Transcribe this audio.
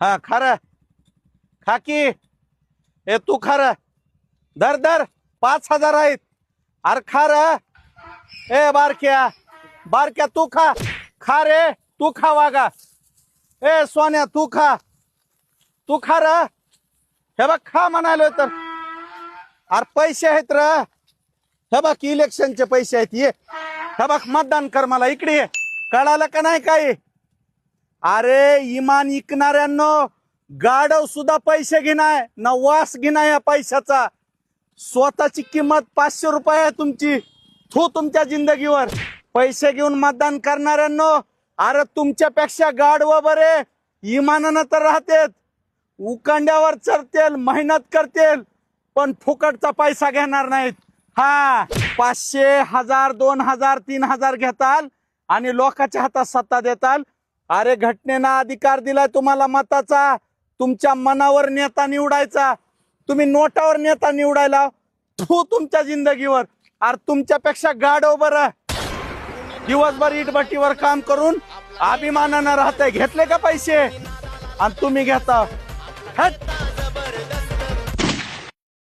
हा खर खा की ए तू खर दर दर 5,000 आहेत अरे खर ए बारक्या बारक्या तू खा खा रे तू खा वागा ए सोन्या तू खा र हे बघ खा म्हणालो तर अरे पैसे आहेत र हे बघ इलेक्शनचे पैसे आहेत ये हे बघ मतदान कर मला इकडे ये कळालं का नाही काही अरे इमान इकणाऱ्यांनो गाडव सुद्धा पैसे घेणार ना वास घेणार या पैशाचा स्वतःची किंमत 500 रुपये आहे तुमची तुमच्या जिंदगीवर पैसे घेऊन मतदान करणाऱ्यांनो अरे तुमच्यापेक्षा गाढव बरे इमानानं तर राहतेत उकांड्यावर चरतेल मेहनत करतेल पण फुकटचा पैसा घेणार नाहीत हा 500 1000 2000 3000 घेताल आणि लोकांच्या हातात सत्ता देताल अरे घटनेनं अधिकार दिलाय तुम्हाला मताचा तुमच्या मनावर नेता निवडायचा तुम्ही नोटावर नेता निवडायला तुमच्या जिंदगीवर अरे तुमच्यापेक्षा गाढव बरं दिवसभर इटभट्टीवर काम करून अभिमानानं राहतंय घेतले का पैसे आणि तुम्ही घेता हट